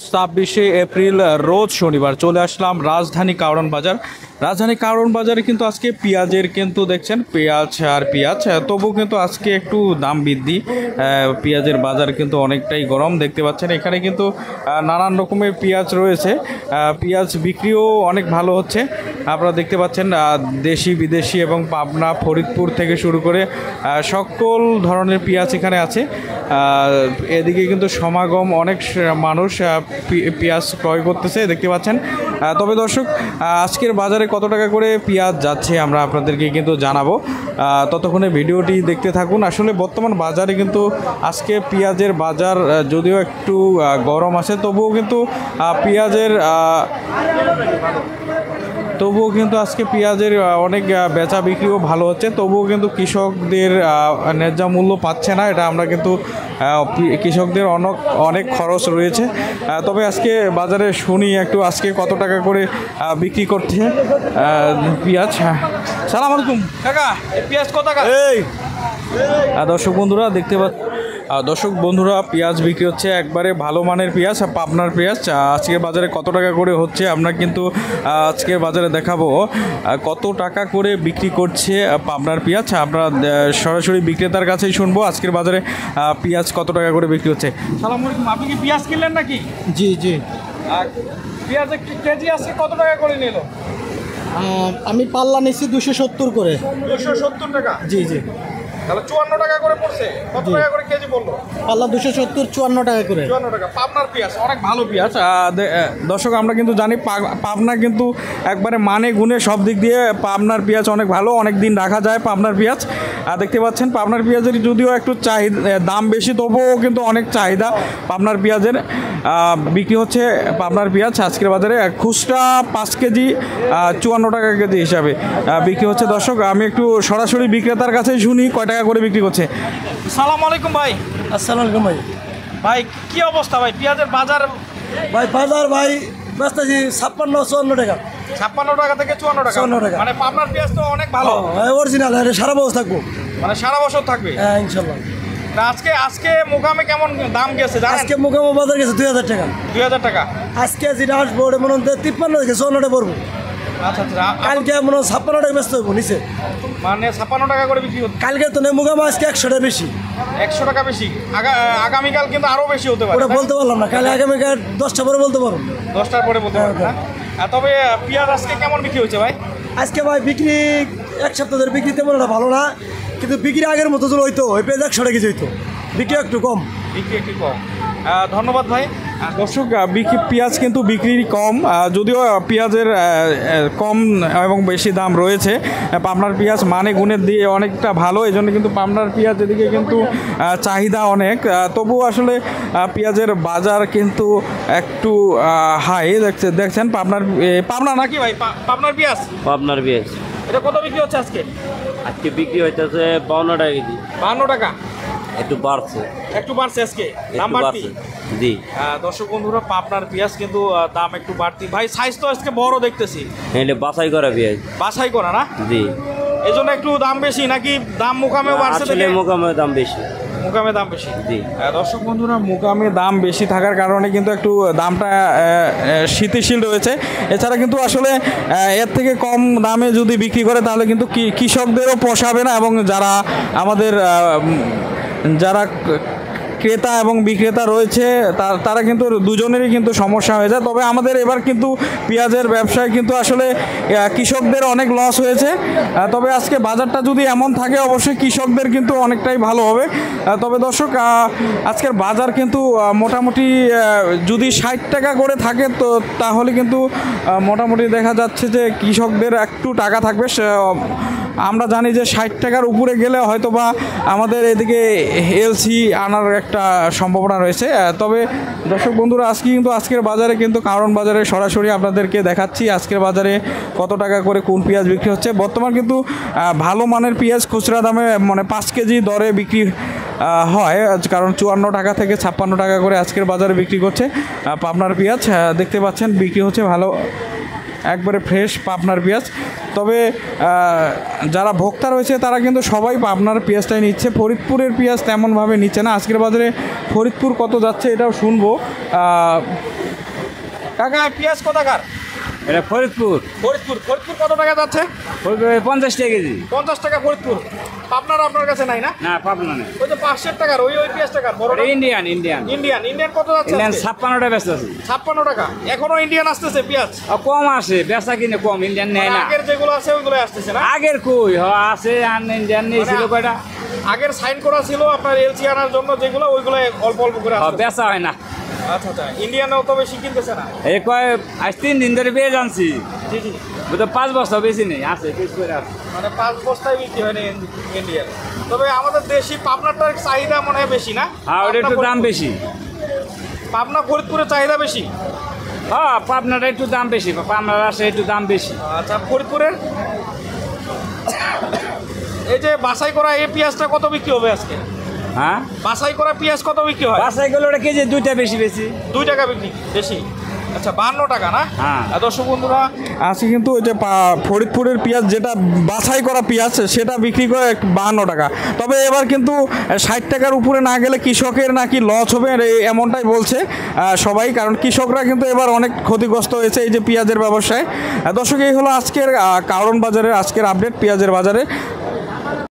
26শে April রোজ শনিবার চলে আসলাম রাজধানী কারওয়ান বাজার। রাজধানী কারওয়ান বাজারে কিন্তু আজকে পেঁয়াজের কিন্তু দেখছেন পেঁয়াজ আর পেঁয়াজ, তবুও কিন্তু আজকে একটু দাম বৃদ্ধি। পেঁয়াজের বাজার কিন্তু অনেকটাই গরম দেখতে পাচ্ছেন। এখানে কিন্তু নানান রকমের পেঁয়াজ রয়েছে, পেঁয়াজ বিক্রিও অনেক ভালো হচ্ছে। আপনারা দেখতে পাচ্ছেন দেশি বিদেশি এবং পাবনা ফরিদপুর থেকে শুরু করে সকল ধরনের পেঁয়াজ এখানে আছে। এদিকে কিন্তু সমাগম, অনেক মানুষ পেঁয়াজ ক্রয় করতেছে দেখতে পাচ্ছেন। তবে দর্শক, আজকের বাজারে কত টাকা করে পেঁয়াজ যাচ্ছে আমরা আপনাদেরকে কিন্তু জানাবো, ততক্ষণে ভিডিওটি দেখতে থাকুন। আসলে বর্তমান বাজারে কিন্তু আজকে পেঁয়াজের বাজার যদিও একটু গরম আছে, তবুও কিন্তু আজকে পেঁয়াজের অনেক বেচা বিক্রিও ভালো হচ্ছে। তবুও কিন্তু কৃষকদের ন্যায্য মূল্য পাচ্ছে না, এটা আমরা কিন্তু কৃষকদের অনেক খরচ রয়েছে। তবে আজকে বাজারে শুনি একটু আজকে কত টাকা করে বিক্রি করছে পেঁয়াজ। সালাম আলাইকুম কাকা, পেঁয়াজ কত টাকা? দর্শক বন্ধুরা পেঁয়াজ বিক্রি হচ্ছে একবারে ভালো মানের পেঁয়াজ, পাবনার পেঁয়াজ। আজকের বাজারে কত টাকা করে হচ্ছে আমরা কিন্তু আজকের বাজারে দেখাবো কত টাকা করে বিক্রি করছে পাবনার পেঁয়াজ। আমরা সরাসরি বিক্রেতার কাছেই শুনবো আজকের বাজারে পেঁয়াজ কত টাকা করে বিক্রি হচ্ছে। সালাম আলাইকুম, আপনি কি পেঁয়াজ কিনলেন নাকি? জি জি। পেঁয়াজ কেজি আজকে কত টাকা করে নিল? আমি পাল্লা নিচ্ছি 270 করে। 270 টাকা? জি জি। তাহলে 54 টাকা করে পড়ছে। কত টাকা করে কেজি বললো? পাল্লা 270, 54 টাকা করে। 54 টাকা। পাবনার পেঁয়াজ অনেক ভালো পেঁয়াজ। দর্শক, আমরা কিন্তু জানি পাবনা কিন্তু একবারে মানে গুণে সব দিক দিয়ে পাবনার পেঁয়াজ অনেক ভালো, অনেক দিন রাখা যায় পাবনার পেঁয়াজ। দেখতে পাচ্ছেন পাবনার পেঁয়াজের যদিও একটু দাম বেশি, তবুও কিন্তু অনেক চাহিদা পাবনার পেঁয়াজের। বিক্রি হচ্ছে পাবনার পেঁয়াজ আজকের বাজারে খুচরা 5 কেজি 54 টাকা কেজি হিসাবে বিক্রি হচ্ছে। দর্শক, আমি একটু সরাসরি বিক্রেতার কাছেই শুনি কয় টাকা করে বিক্রি করছে। সালাম আলাইকুম ভাই। আসসালামু আলাইকুম ভাই। ভাই কি অবস্থা ভাই পেঁয়াজের বাজার? বাজার বেচতেছি 56-54 টাকা। 56 টাকা থেকে 54 টাকা। 54 টাকা। মানে পাবনার পেঁয়াজ তো অনেক ভালো, অরিজিনাল, এটা সারা বছর থাকবো। মানে সারা বছর থাকবে? হ্যাঁ ইনশাল্লাহ। আজকে মোকামে কেমন দাম গেছে জানেন? আজকে মোকামে বাজার গেছে 2000 টাকা। 2000 টাকা। আজকে যেটা আসবো ওটা মনে হয় 53 থেকে 54 টাকা পড়বো। আচ্ছা আচ্ছা। কালকে মনে হয় 56 টাকা বেচতে হবো নিচে, মানে 56 টাকা করে বিক্রি হচ্ছে। কালকে তো নেই মোকামে, আজকে 100 টাকা বেশি। 100 টাকা বেশি। আগামীকাল কিন্তু আরো বেশি হতে পারে। ওটা বলতে পারলাম না, কালে আগামীকাল 10টা পরে বলতে পারবো। 10টার পরে বলতে পারবো না। তবে পেঁয়াজ আজকে কেমন বিক্রি হচ্ছে ভাই? আজকে ভাই বিক্রি এক সপ্তাহ ধরে বিক্রি তেমন একটা ভালো না, কিন্তু বিক্রি আগের মতো যদি হইতো ওই পেঁয়াজ 100 টাকা কেজি হইতো, বিক্রি একটু কম। বিক্রি একটু কম। ধন্যবাদ ভাই। দর্শক, পেঁয়াজ কিন্তু বিক্রি কম, যদিও পেঁয়াজের কম এবং বেশি দাম রয়েছে। পাবনার পেঁয়াজ মানে গুণের দিয়ে অনেকটা ভালো, এই জন্য কিন্তু পাবনার পেঁয়াজ এদিকে কিন্তু চাহিদা অনেক। তবুও আসলে পেঁয়াজের বাজার কিন্তু একটু হাই দেখছেন। পাবনা নাকি ভাই? পাবনার পেঁয়াজ? পাবনার পেঁয়াজ এটা কত বিক্রি হচ্ছে আজকে? আজকে বিক্রি হইতেছে 52 টাকা কেজি। 52 টাকা। একটু বাড়ছে আজকে দাম বাড়তি। জি। দর্শক বন্ধুরা, পাবনার পেঁয়াজ কিন্তু দাম একটু বাড়তি। ভাই সাইজ তো আজকে বড় দেখতেছি। এটা বাছাই করা পেঁয়াজ। বাছাই করা না? জি। এই জন্য একটু দাম বেশি নাকি দাম মোকামেও বাড়ছে? আসলে মোকামে দাম বেশি। মোকামে দাম বেশি। জি। দর্শক বন্ধুরা, মোকামে দাম বেশি থাকার কারণে কিন্তু একটু দামটা স্থিতিশীল রয়েছে। এছাড়া কিন্তু আসলে এর থেকে কম দামে যদি বিক্রি করে তাহলে কিন্তু কৃষকদেরও পোষাবে না, এবং যারা ক্রেতা এবং বিক্রেতা রয়েছে তারা কিন্তু দুজনেরই কিন্তু সমস্যা হয়ে যায়। তবে আমাদের এবার কিন্তু পেঁয়াজের ব্যবসায় কিন্তু আসলে কৃষকদের অনেক লস হয়েছে। তবে আজকে বাজারটা যদি এমন থাকে অবশ্যই কৃষকদের কিন্তু অনেকটাই ভালো হবে। তবে দর্শক, আজকের বাজার কিন্তু মোটামুটি যদি 60 টাকা করে থাকে তো তাহলে কিন্তু মোটামুটি দেখা যাচ্ছে যে কৃষকদের একটু টাকা থাকবে। আমরা জানি যে 60 টাকার উপরে গেলে হয়তো বা আমাদের এদিকে এলসি আনার একটা সম্ভাবনা রয়েছে। তবে দর্শক বন্ধুরা, আজকের বাজারে কিন্তু কারওয়ান বাজারে সরাসরি আপনাদেরকে দেখাচ্ছি আজকের বাজারে কত টাকা করে কোন পেঁয়াজ বিক্রি হচ্ছে। বর্তমান কিন্তু ভালো মানের পেঁয়াজ খুচরা দামে মানে 5 কেজি দরে বিক্রি হয়, কারণ 54 টাকা থেকে 56 টাকা করে আজকের বাজারে বিক্রি করছে পাবনার পেঁয়াজ। দেখতে পাচ্ছেন বিক্রি হচ্ছে ভালো একবারে ফ্রেশ পাবনার পেঁয়াজ। তবে যারা ভোক্তা রয়েছে তারা কিন্তু সবাই পাবনার পেঁয়াজটাই নিচ্ছে, ফরিদপুরের পেঁয়াজ তেমনভাবে নিচ্ছে না। আজকের বাজারে ফরিদপুর কত যাচ্ছে এটাও শুনবো। কাকা পেঁয়াজ কোথাকার? এটা ফরিদপুর ফরিদপুর কত টাকা যাচ্ছে? 50 টাকা কেজি। 50 টাকা ফরিদপুর। পাবনার আপনার কাছে নাই না? না পাবনা নেই, ওই তো 500 টাকার ওই পেঁয়াজ টাকার বড় ইন্ডিয়ান কত যাচ্ছে? 56 টাকা ব্যস্ত আছে। 56 টাকা। এখনো ইন্ডিয়ান আসতেছে পেঁয়াজ? কম আসে, বেচা কিনে কম, ইন্ডিয়ান নেয় না। আগের যেগুলো আছে ওইগুলো আসতেছে না? আগের কই আছে, আর ইন্ডিয়ান নিয়েছিল কয়টা, আগের সাইন করা ছিল আপনার এলসি আনার জন্য, যেগুলো ওইগুলো অল্প অল্প করে আসছে। বেচা হয় না। আচ্ছা আচ্ছা, ইন্ডিয়ানও তো বেশি কিনতেছে না। এই কয় আজ 3 দিন ধরে পেয়ে জানছি, জি জি, তো 5 বস্তা বেশি নেই, আছে পিস করে আছে। মানে 5 বস্তায় বিক্রি হয়নি ইন্ডিয়ান। তবে আমাদের দেশি পাবনাটার চাহিদা মনে হয় বেশি না? হ্যাঁ, ওটা একটু দাম বেশি। পাবনা ফরিদপুরের চাহিদা বেশি? হ্যাঁ, পাবনাটা একটু দাম বেশি, পাবনার আসে একটু দাম বেশি। আচ্ছা, ফরিদপুরের এই যে বাছাই করা এই পেঁয়াজটা কত বিক্রি হবে আজকে? হ্যাঁ, বাছাই করা পেঁয়াজ কত বিক্রি হয়? বাসাই গেলে ওটা কেজি 2টা বেশি বেশি। 2 টাকা বিক্রি বেশি। আচ্ছা, 52 টাকা না? হ্যাঁ। দর্শক বন্ধুরা, আজকে কিন্তু ওই যে ফরিদপুরের পেঁয়াজ যেটা বাছাই করা পেঁয়াজ সেটা বিক্রি করে 52 টাকা। তবে এবার কিন্তু 60 টাকার উপরে না গেলে কৃষকের নাকি লস হবে এমনটাই বলছে সবাই, কারণ কৃষকরা কিন্তু এবার অনেক ক্ষতিগ্রস্ত হয়েছে এই যে পেঁয়াজের ব্যবসায়। দর্শক, এই হলো আজকের কারণ বাজারের আজকের আপডেট পেঁয়াজের বাজারে।